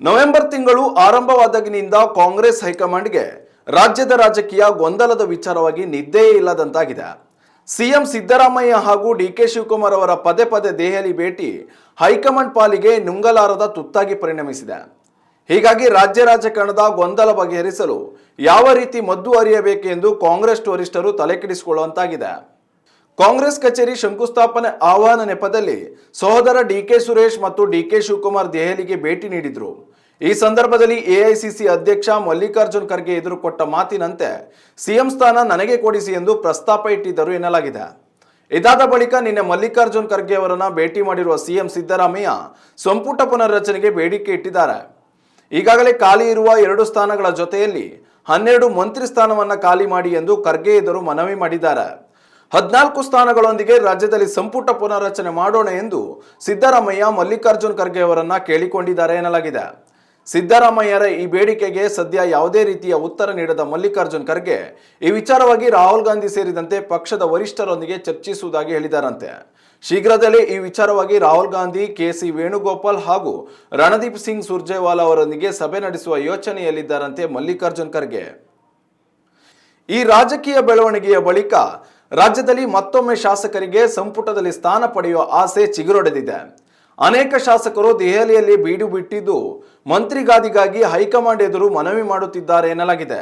November ತಿಂಗಳು ಆರಂಭವಾದಾಗಿನಿಂದ ಕಾಂಗ್ರೆಸ್ ಹೈಕಮಾಂಡ್ಗೆ ರಾಜ್ಯದ ರಾಜಕೀಯ ಗೊಂದಲದ ವಿಚಾರವಾಗಿ ನಿದ್ದೆಯೇ ಇಲ್ಲದಂತಾಗಿದೆ. ಸಿಎಂ ಸಿದ್ದರಾಮಯ್ಯ ಹಾಗೂ ಡಿಕೆ ಶಿವಕುಮಾರ್ ಅವರ ಪದೇ ಪದೇ ದೆಹಲಿ ಭೇಟಿ ಹೈಕಮಾಂಡ್ ಪಾಲಿಗೆ ನುಂಗಲಾರದ ತುತ್ತಾಗಿ ಪರಿಣಮಿಸಿದೆ. ಹೀಗಾಗಿ ರಾಜ್ಯ ರಾಜಕಾರಣದ ಗೊಂದಲ ಬಗೆಹರಿಸಲು ಯಾವ ರೀತಿ ಮದ್ದು ಅರಿಯಬೇಕೆಂದು ಕಾಂಗ್ರೆಸ್ ವರಿಷ್ಠರು ತಲೆಕೆಡಿಸಿಕೊಳ್ಳುವಂತಾಗಿದೆ. ಕಾಂಗ್ರೆಸ್ ಕಚೇರಿ ಶಂಕುಸ್ಥಾಪನೆ ಆಹ್ವಾನ ನೆಪದಲ್ಲಿ ಸಹೋದರ ಡಿಕೆ ಸುರೇಶ್ ಮತ್ತು ಡಿಕೆ ಶಿವಕುಮಾರ್ ದೆಹಲಿಗೆ ಭೇಟಿ ನೀಡಿದ್ರು. ಈ ಸಂದರ್ಭದಲ್ಲಿ ಎಐಸಿಸಿ ಅಧ್ಯಕ್ಷ ಮಲ್ಲಿಕಾರ್ಜುನ್ ಖರ್ಗೆ ಎದುರು ಕೊಟ್ಟ ಮಾತಿನಂತೆ ಸಿಎಂ ಸ್ಥಾನ ನನಗೆ ಕೊಡಿಸಿ ಎಂದು ಪ್ರಸ್ತಾಪ ಇಟ್ಟಿದ್ದರು ಎನ್ನಲಾಗಿದೆ. ಇದಾದ ಬಳಿಕ ನಿನ್ನೆ ಮಲ್ಲಿಕಾರ್ಜುನ್ ಖರ್ಗೆ ಅವರನ್ನ ಭೇಟಿ ಮಾಡಿರುವ ಸಿಎಂ ಸಿದ್ದರಾಮಯ್ಯ ಸಂಪುಟ ಪುನರ್ರಚನೆಗೆ ಬೇಡಿಕೆ ಇಟ್ಟಿದ್ದಾರೆ. ಈಗಾಗಲೇ ಖಾಲಿ ಇರುವ 2 ಸ್ಥಾನಗಳ ಜೊತೆಯಲ್ಲಿ 12 ಮಂತ್ರಿ ಸ್ಥಾನವನ್ನ ಖಾಲಿ ಮಾಡಿ ಎಂದು ಖರ್ಗೆ ಎದುರು ಮನವಿ ಮಾಡಿದ್ದಾರೆ. 14 ಸ್ಥಾನಗಳೊಂದಿಗೆ ರಾಜ್ಯದಲ್ಲಿ ಸಂಪುಟ ಪುನರ್ರಚನೆ ಮಾಡೋಣ ಎಂದು ಸಿದ್ದರಾಮಯ್ಯ ಮಲ್ಲಿಕಾರ್ಜುನ್ ಖರ್ಗೆ ಅವರನ್ನ ಕೇಳಿಕೊಂಡಿದ್ದಾರೆ ಎನ್ನಲಾಗಿದೆ. ಸಿದ್ದರಾಮಯ್ಯರ ಈ ಬೇಡಿಕೆಗೆ ಸದ್ಯ ಯಾವುದೇ ರೀತಿಯ ಉತ್ತರ ನೀಡದ ಮಲ್ಲಿಕಾರ್ಜುನ್ ಖರ್ಗೆ ಈ ವಿಚಾರವಾಗಿ ರಾಹುಲ್ ಗಾಂಧಿ ಸೇರಿದಂತೆ ಪಕ್ಷದ ವರಿಷ್ಠರೊಂದಿಗೆ ಚರ್ಚಿಸುವುದಾಗಿ ಹೇಳಿದ್ದಾರಂತೆ. ಶೀಘ್ರದಲ್ಲೇ ಈ ವಿಚಾರವಾಗಿ ರಾಹುಲ್ ಗಾಂಧಿ, ಕೆಸಿ ವೇಣುಗೋಪಾಲ್ ಹಾಗೂ ರಣದೀಪ್ ಸಿಂಗ್ ಸುರ್ಜೇವಾಲಾ ಅವರೊಂದಿಗೆ ಸಭೆ ನಡೆಸುವ ಯೋಚನೆಯಲ್ಲಿದ್ದಾರಂತೆ ಮಲ್ಲಿಕಾರ್ಜುನ್ ಖರ್ಗೆ. ಈ ರಾಜಕೀಯ ಬೆಳವಣಿಗೆಯ ಬಳಿಕ ರಾಜ್ಯದಲ್ಲಿ ಮತ್ತೊಮ್ಮೆ ಶಾಸಕರಿಗೆ ಸಂಪುಟದಲ್ಲಿ ಸ್ಥಾನ ಪಡೆಯುವ ಆಸೆ ಚಿಗುರೊಡೆದಿದೆ. ಅನೇಕ ಶಾಸಕರು ದೆಹಲಿಯಲ್ಲಿ ಬೀಡು ಬಿಟ್ಟಿದ್ದು ಮಂತ್ರಿಗಾದಿಗಾಗಿ ಹೈಕಮಾಂಡ್ ಎದುರು ಮನವಿ ಮಾಡುತ್ತಿದ್ದಾರೆ ಎನ್ನಲಾಗಿದೆ.